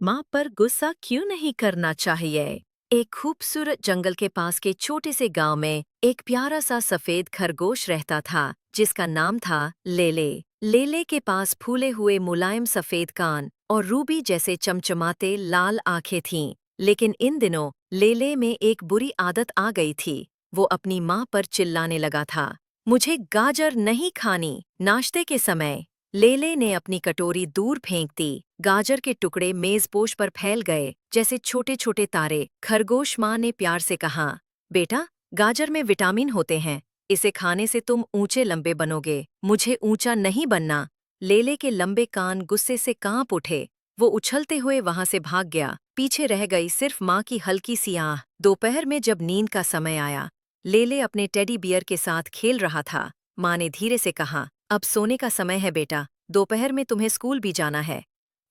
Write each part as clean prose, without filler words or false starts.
माँ पर गुस्सा क्यों नहीं करना चाहिए। एक खूबसूरत जंगल के पास के छोटे से गांव में एक प्यारा सा सफेद खरगोश रहता था जिसका नाम था लेले। लेले के पास फूले हुए मुलायम सफेद कान और रूबी जैसे चमचमाते लाल आंखें थीं। लेकिन इन दिनों लेले में एक बुरी आदत आ गई थी। वो अपनी माँ पर चिल्लाने लगा था, मुझे गाजर नहीं खानी। नाश्ते के समय लेले ने अपनी कटोरी दूर फेंक दी। गाजर के टुकड़े मेजपोश पर फैल गए जैसे छोटे छोटे तारे। खरगोश माँ ने प्यार से कहा, बेटा, गाजर में विटामिन होते हैं, इसे खाने से तुम ऊंचे लंबे बनोगे। मुझे ऊंचा नहीं बनना। लेले के लंबे कान गुस्से से कांप उठे। वो उछलते हुए वहां से भाग गया। पीछे रह गई सिर्फ माँ की हल्की सी आह। दोपहर में जब नींद का समय आया, लेले अपने टेडी बियर के साथ खेल रहा था। माँ ने धीरे से कहा, अब सोने का समय है बेटा, दोपहर में तुम्हें स्कूल भी जाना है।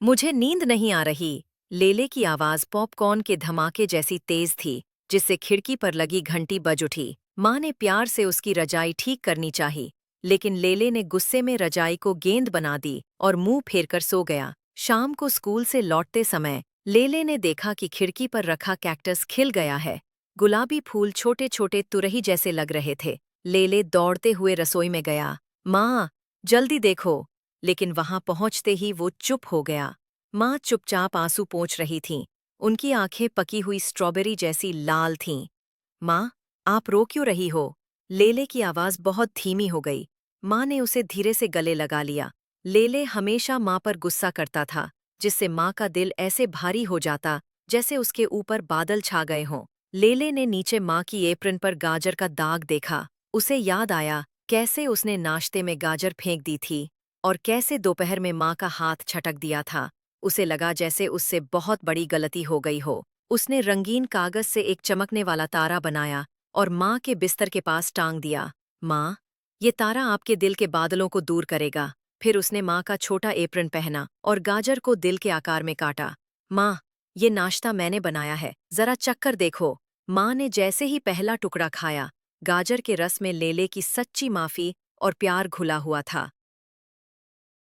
मुझे नींद नहीं आ रही। लेले की आवाज पॉपकॉर्न के धमाके जैसी तेज थी, जिससे खिड़की पर लगी घंटी बज उठी। माँ ने प्यार से उसकी रजाई ठीक करनी चाही, लेकिन लेले ने गुस्से में रजाई को गेंद बना दी और मुंह फेरकर सो गया। शाम को स्कूल से लौटते समय लेले ने देखा कि खिड़की पर रखा कैक्टस खिल गया है। गुलाबी फूल छोटे छोटे तुरही जैसे लग रहे थे। लेले दौड़ते हुए रसोई में गया। माँ, जल्दी देखो। लेकिन वहां पहुंचते ही वो चुप हो गया। माँ चुपचाप आंसू पोंछ रही थीं। उनकी आंखें पकी हुई स्ट्रॉबेरी जैसी लाल थीं। माँ, आप रो क्यों रही हो? लेले की आवाज बहुत धीमी हो गई। माँ ने उसे धीरे से गले लगा लिया। लेले हमेशा माँ पर गुस्सा करता था, जिससे माँ का दिल ऐसे भारी हो जाता जैसे उसके ऊपर बादल छा गए हों। लेले ने नीचे माँ की एप्रन पर गाजर का दाग देखा। उसे याद आया कैसे उसने नाश्ते में गाजर फेंक दी थी और कैसे दोपहर में माँ का हाथ छटक दिया था। उसे लगा जैसे उससे बहुत बड़ी गलती हो गई हो। उसने रंगीन कागज से एक चमकने वाला तारा बनाया और माँ के बिस्तर के पास टांग दिया। माँ, ये तारा आपके दिल के बादलों को दूर करेगा। फिर उसने माँ का छोटा एप्रन पहना और गाजर को दिल के आकार में काटा। माँ, ये नाश्ता मैंने बनाया है, जरा चक्कर देखो। माँ ने जैसे ही पहला टुकड़ा खाया, गाजर के रस में लेले की सच्ची माफी और प्यार घुला हुआ था।